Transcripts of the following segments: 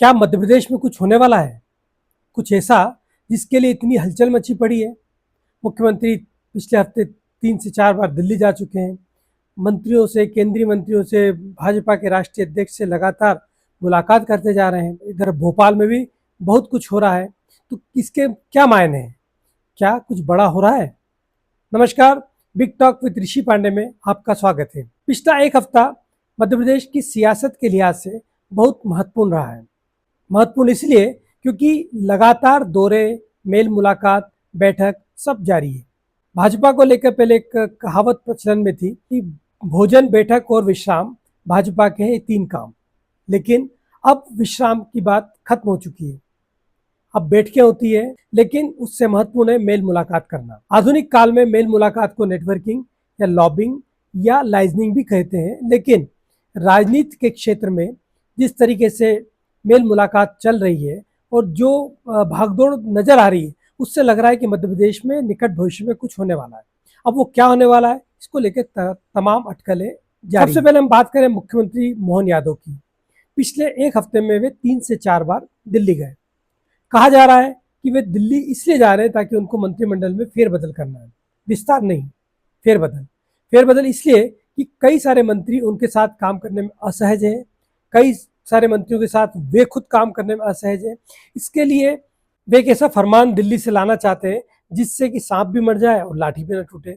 क्या मध्य प्रदेश में कुछ होने वाला है? कुछ ऐसा जिसके लिए इतनी हलचल मची पड़ी है? मुख्यमंत्री पिछले हफ्ते 3 से 4 बार दिल्ली जा चुके हैं। मंत्रियों से, केंद्रीय मंत्रियों से, भाजपा के राष्ट्रीय अध्यक्ष से लगातार मुलाकात करते जा रहे हैं। इधर भोपाल में भी बहुत कुछ हो रहा है। तो इसके क्या मायने हैं? क्या कुछ बड़ा हो रहा है? नमस्कार, बिग टॉक विद ऋषि पांडे में आपका स्वागत है। पिछला एक हफ्ता मध्य प्रदेश की सियासत के लिहाज से बहुत महत्वपूर्ण रहा है। महत्वपूर्ण इसलिए क्योंकि लगातार दौरे, मेल मुलाकात, बैठक सब जारी है। भाजपा को लेकर पहले एक कहावत प्रचलन में थी कि भोजन, बैठक और विश्राम भाजपा के हैं 3 काम। लेकिन अब विश्राम की बात खत्म हो चुकी है। अब बैठकें होती है, लेकिन उससे महत्वपूर्ण है मेल मुलाकात करना। आधुनिक काल में मेल मुलाकात को नेटवर्किंग या लॉबिंग या लाइजनिंग भी कहते हैं। लेकिन राजनीति के क्षेत्र में जिस तरीके से मेल मुलाकात चल रही है और जो भागदौड़ नजर आ रही है, उससे लग रहा है कि मध्य प्रदेश में निकट भविष्य में कुछ होने वाला है। अब वो क्या होने वाला है, इसको लेकर तमाम अटकलें जारी। सबसे पहले हम बात करें मुख्यमंत्री मोहन यादव की। पिछले एक हफ्ते में वे 3 से 4 बार दिल्ली गए। कहा जा रहा है कि वे दिल्ली इसलिए जा रहे हैं ताकि उनको मंत्रिमंडल में फेरबदल करना है, विस्तार नहीं, फेरबदल। फेरबदल इसलिए कि कई सारे मंत्री उनके साथ काम करने में असहज हैं, कई सारे मंत्रियों के साथ वे खुद काम करने में असहज हैं। इसके लिए वे एक ऐसा फरमान दिल्ली से लाना चाहते हैं जिससे कि सांप भी मर जाए और लाठी भी न टूटे।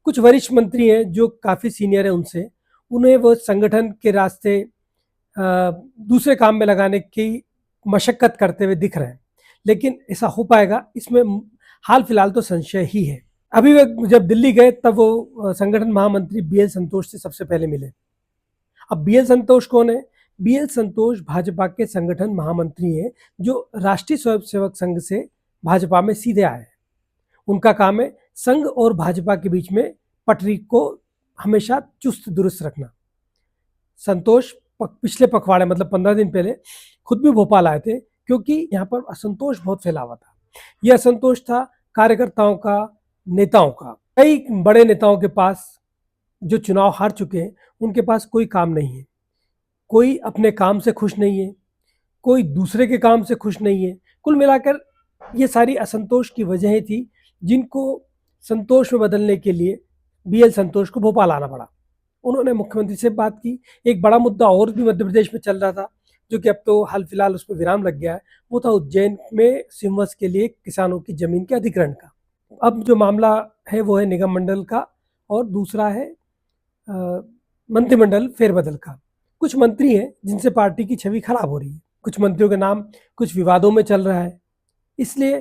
कुछ वरिष्ठ मंत्री हैं जो काफ़ी सीनियर हैं, उन्हें वो संगठन के रास्ते दूसरे काम में लगाने की मशक्कत करते हुए दिख रहे हैं। लेकिन ऐसा हो पाएगा, इसमें हाल फिलहाल तो संशय ही है। अभी वे जब दिल्ली गए तब वो संगठन महामंत्री BL संतोष से सबसे पहले मिले। अब BL संतोष कौन है? BL संतोष भाजपा के संगठन महामंत्री हैं जो राष्ट्रीय स्वयंसेवक संघ से भाजपा में सीधे आए हैं। उनका काम है संघ और भाजपा के बीच में पटरी को हमेशा चुस्त दुरुस्त रखना। संतोष पिछले पखवाड़े मतलब 15 दिन पहले खुद भी भोपाल आए थे, क्योंकि यहाँ पर असंतोष बहुत फैला हुआ था। यह असंतोष था कार्यकर्ताओं का, नेताओं का। कई बड़े नेताओं के पास जो चुनाव हार चुके हैं, उनके पास कोई काम नहीं है, कोई अपने काम से खुश नहीं है, कोई दूसरे के काम से खुश नहीं है। कुल मिलाकर ये सारी असंतोष की वजहें थी जिनको संतोष में बदलने के लिए BL संतोष को भोपाल आना पड़ा। उन्होंने मुख्यमंत्री से बात की। एक बड़ा मुद्दा और भी मध्य प्रदेश में चल रहा था, जो कि अब तो हाल फिलहाल उस पर विराम लग गया है। वो था उज्जैन में सिमवस के लिए किसानों की जमीन के अधिग्रहण का। अब जो मामला है वो है निगम मंडल का, और दूसरा है मंत्रिमंडल फेरबदल का। कुछ मंत्री हैं जिनसे पार्टी की छवि खराब हो रही है। कुछ मंत्रियों के नाम कुछ विवादों में चल रहा है, इसलिए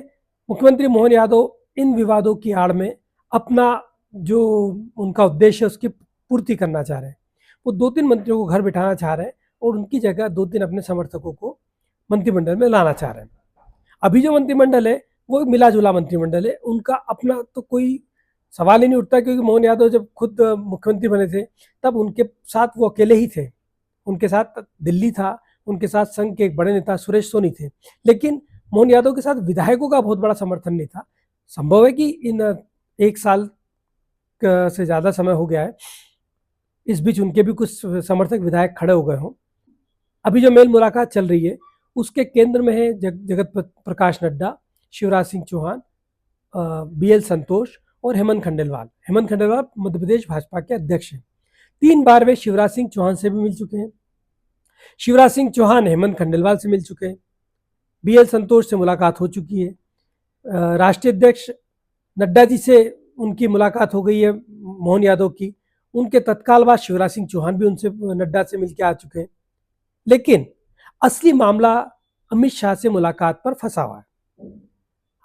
मुख्यमंत्री मोहन यादव इन विवादों की आड़ में अपना जो उनका उद्देश्य है उसकी पूर्ति करना चाह रहे हैं। वो 2-3 मंत्रियों को घर बिठाना चाह रहे हैं और उनकी जगह 2-3 अपने समर्थकों को मंत्रिमंडल में लाना चाह रहे हैं। अभी जो मंत्रिमंडल है वो मिला जुला मंत्रिमंडल है, उनका अपना तो कोई सवाल ही नहीं उठता, क्योंकि मोहन यादव जब खुद मुख्यमंत्री बने थे तब उनके साथ वो अकेले ही थे। उनके साथ दिल्ली था, उनके साथ संघ के एक बड़े नेता सुरेश सोनी थे, लेकिन मोहन यादव के साथ विधायकों का बहुत बड़ा समर्थन नहीं था। संभव है कि इन 1 साल से ज़्यादा समय हो गया है, इस बीच उनके भी कुछ समर्थक विधायक खड़े हो गए हों। अभी जो मेल मुलाकात चल रही है उसके केंद्र में है जगत प्रकाश नड्डा, शिवराज सिंह चौहान, BL संतोष और हेमंत खंडेलवाल। हेमंत खंडेलवाल मध्य प्रदेश भाजपा के अध्यक्ष हैं। 3 बार वे शिवराज सिंह चौहान से भी मिल चुके हैं। शिवराज सिंह चौहान हेमंत खंडेलवाल से मिल चुके हैं। BL संतोष से मुलाकात हो चुकी है। राष्ट्रीय अध्यक्ष नड्डा जी से उनकी मुलाकात हो गई है मोहन यादव की। उनके तत्काल बाद शिवराज सिंह चौहान भी उनसे नड्डा से मिलकर आ चुके हैं। लेकिन असली मामला अमित शाह से मुलाकात पर फंसा हुआ है।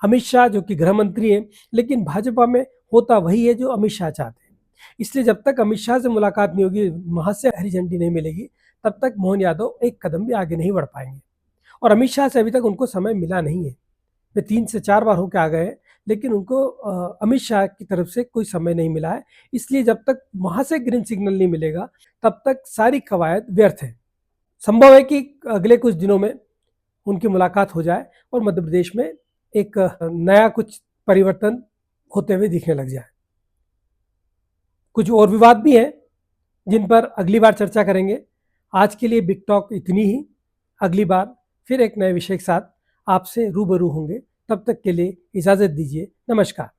अमित शाह जो कि गृह मंत्री हैं, लेकिन भाजपा में होता वही है जो अमित शाह चाहते हैं। इसलिए जब तक अमित शाह से मुलाकात नहीं होगी, वहां से हरी झंडी नहीं मिलेगी, तब तक मोहन यादव एक कदम भी आगे नहीं बढ़ पाएंगे। और अमित शाह से अभी तक उनको समय मिला नहीं है। वे 3 से 4 बार होकर आ गए हैं, लेकिन उनको अमित शाह की तरफ से कोई समय नहीं मिला है। इसलिए जब तक वहां से ग्रीन सिग्नल नहीं मिलेगा, तब तक सारी कवायद व्यर्थ है। संभव है कि अगले कुछ दिनों में उनकी मुलाकात हो जाए और मध्य प्रदेश में एक नया कुछ परिवर्तन होते हुए दिखने लग जाए। कुछ और विवाद भी हैं जिन पर अगली बार चर्चा करेंगे। आज के लिए बिग टॉक इतनी ही। अगली बार फिर एक नए विषय के साथ आपसे रूबरू होंगे। तब तक के लिए इजाज़त दीजिए। नमस्कार।